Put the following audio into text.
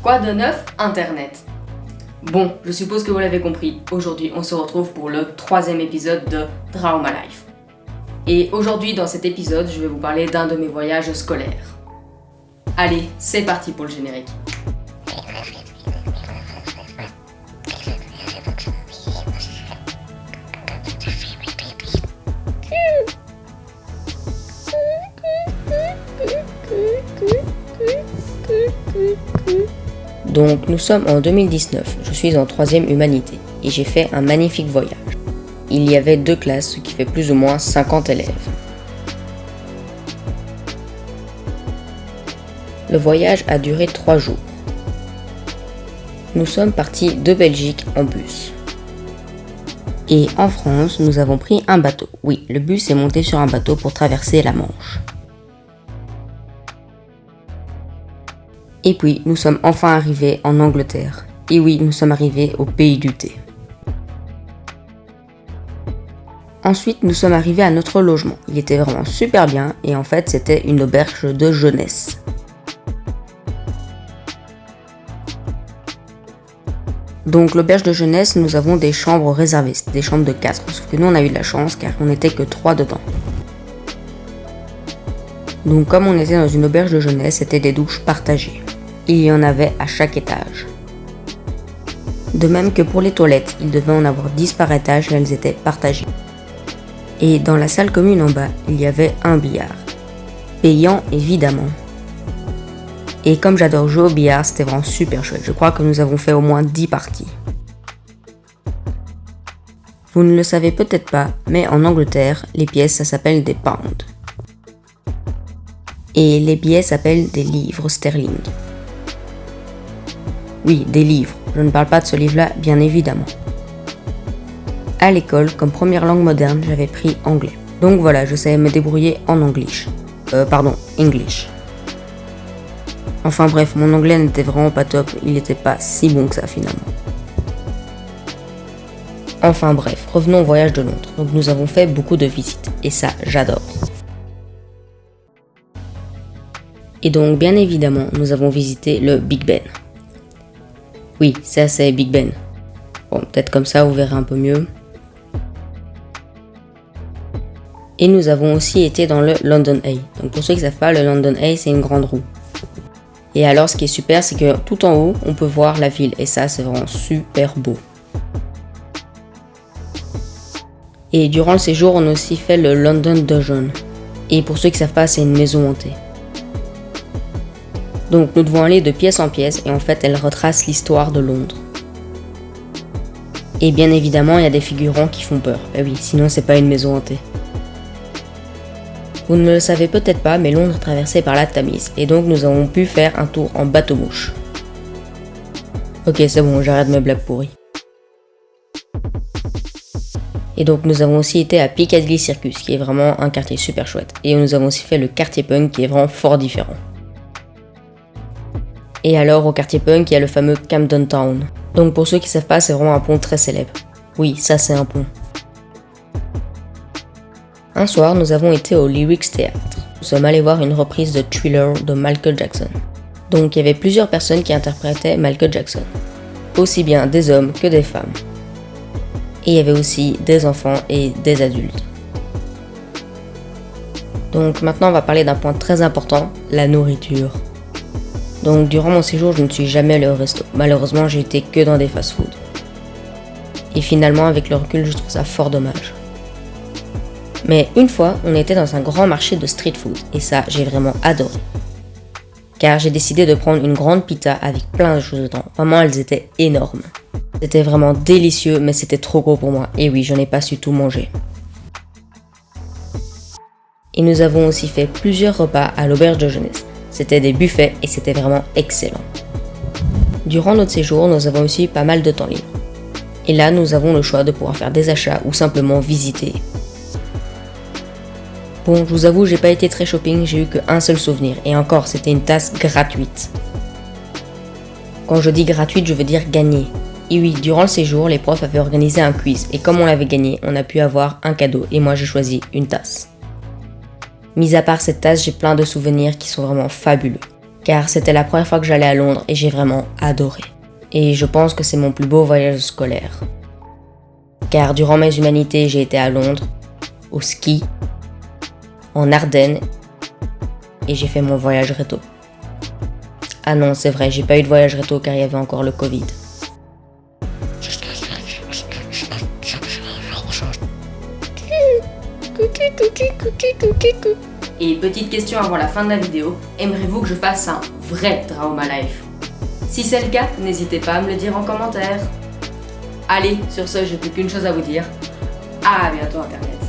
Quoi de neuf? Internet. Bon, je suppose que vous l'avez compris, aujourd'hui on se retrouve pour le 3e épisode de Trauma Life. Et aujourd'hui dans cet épisode, je vais vous parler d'un de mes voyages scolaires. Allez, c'est parti pour le générique. Donc nous sommes en 2019, je suis en 3e humanité et j'ai fait un magnifique voyage. Il y avait 2 classes, ce qui fait plus ou moins 50 élèves. Le voyage a duré 3 jours. Nous sommes partis de Belgique en bus. Et en France, nous avons pris un bateau. Oui, le bus est monté sur un bateau pour traverser la Manche. Et puis, nous sommes enfin arrivés en Angleterre. Et oui, nous sommes arrivés au pays du thé. Ensuite, nous sommes arrivés à notre logement. Il était vraiment super bien et en fait, c'était une auberge de jeunesse. Donc, l'auberge de jeunesse, nous avons des chambres réservées, c'est des chambres de 4. Sauf que nous, on a eu de la chance car on n'était que 3 dedans. Donc, comme on était dans une auberge de jeunesse, c'était des douches partagées. Il y en avait à chaque étage. De même que pour les toilettes, il devait en avoir 10 par étage et elles étaient partagées. Et dans la salle commune en bas, il y avait un billard. Payant évidemment. Et comme j'adore jouer au billard, c'était vraiment super chouette. Je crois que nous avons fait au moins 10 parties. Vous ne le savez peut-être pas, mais en Angleterre, les pièces, ça s'appelle des pounds. Et les billets s'appellent des livres sterling. Oui, des livres. Je ne parle pas de ce livre-là, bien évidemment. À l'école, comme première langue moderne, j'avais pris anglais. Donc voilà, je savais me débrouiller en English. English. Enfin bref, mon anglais n'était vraiment pas top, il n'était pas si bon que ça finalement. Enfin bref, revenons au voyage de Londres. Donc nous avons fait beaucoup de visites, et ça, j'adore. Et donc, bien évidemment, nous avons visité le Big Ben. Oui, ça c'est Big Ben. Bon, peut-être comme ça, vous verrez un peu mieux. Et nous avons aussi été dans le London Eye. Donc pour ceux qui ne savent pas, le London Eye, c'est une grande roue. Et alors, ce qui est super, c'est que tout en haut, on peut voir la ville. Et ça, c'est vraiment super beau. Et durant le séjour, on a aussi fait le London Dungeon. Et pour ceux qui ne savent pas, c'est une maison hantée. Donc nous devons aller de pièce en pièce et en fait elle retrace l'histoire de Londres. Et bien évidemment il y a des figurants qui font peur. Ben oui, sinon c'est pas une maison hantée. Vous ne le savez peut-être pas, mais Londres est traversée par la Tamise et donc nous avons pu faire un tour en bateau-mouche. Ok, c'est bon, j'arrête mes blagues pourries. Et donc nous avons aussi été à Piccadilly Circus qui est vraiment un quartier super chouette. Et nous avons aussi fait le quartier punk qui est vraiment fort différent. Et alors, au quartier punk, il y a le fameux Camden Town. Donc pour ceux qui ne savent pas, c'est vraiment un pont très célèbre. Oui, ça c'est un pont. Un soir, nous avons été au Lyrics Theatre. Nous sommes allés voir une reprise de Thriller de Michael Jackson. Donc il y avait plusieurs personnes qui interprétaient Michael Jackson. Aussi bien des hommes que des femmes. Et il y avait aussi des enfants et des adultes. Donc maintenant, on va parler d'un point très important, la nourriture. Donc durant mon séjour, je ne suis jamais allé au resto. Malheureusement, j'ai été que dans des fast-food. Et finalement, avec le recul, je trouve ça fort dommage. Mais une fois, on était dans un grand marché de street food. Et ça, j'ai vraiment adoré. Car j'ai décidé de prendre une grande pita avec plein de choses dedans. Vraiment, elles étaient énormes. C'était vraiment délicieux, mais c'était trop gros pour moi. Et oui, je n'ai pas su tout manger. Et nous avons aussi fait plusieurs repas à l'auberge de jeunesse. C'était des buffets et c'était vraiment excellent. Durant notre séjour, nous avons aussi pas mal de temps libre. Et là, nous avons le choix de pouvoir faire des achats ou simplement visiter. Bon, je vous avoue, j'ai pas été très shopping, j'ai eu qu'un seul souvenir. Et encore, c'était une tasse gratuite. Quand je dis gratuite, je veux dire gagnée. Et oui, durant le séjour, les profs avaient organisé un quiz. Et comme on l'avait gagné, on a pu avoir un cadeau. Et moi, j'ai choisi une tasse. Mis à part cette tasse, j'ai plein de souvenirs qui sont vraiment fabuleux. car c'était la première fois que j'allais à Londres et j'ai vraiment adoré. Et je pense que c'est mon plus beau voyage scolaire. Car durant mes humanités, j'ai été à Londres, au ski, en Ardennes, et j'ai fait mon voyage réto. Ah non, c'est vrai, j'ai pas eu de voyage réto car il y avait encore le Covid. Et petite question avant la fin de la vidéo, aimeriez-vous que je fasse un vrai Trauma Life? Si c'est le cas, n'hésitez pas à me le dire en commentaire. Allez, sur ce, j'ai plus qu'une chose à vous dire. À bientôt Internet.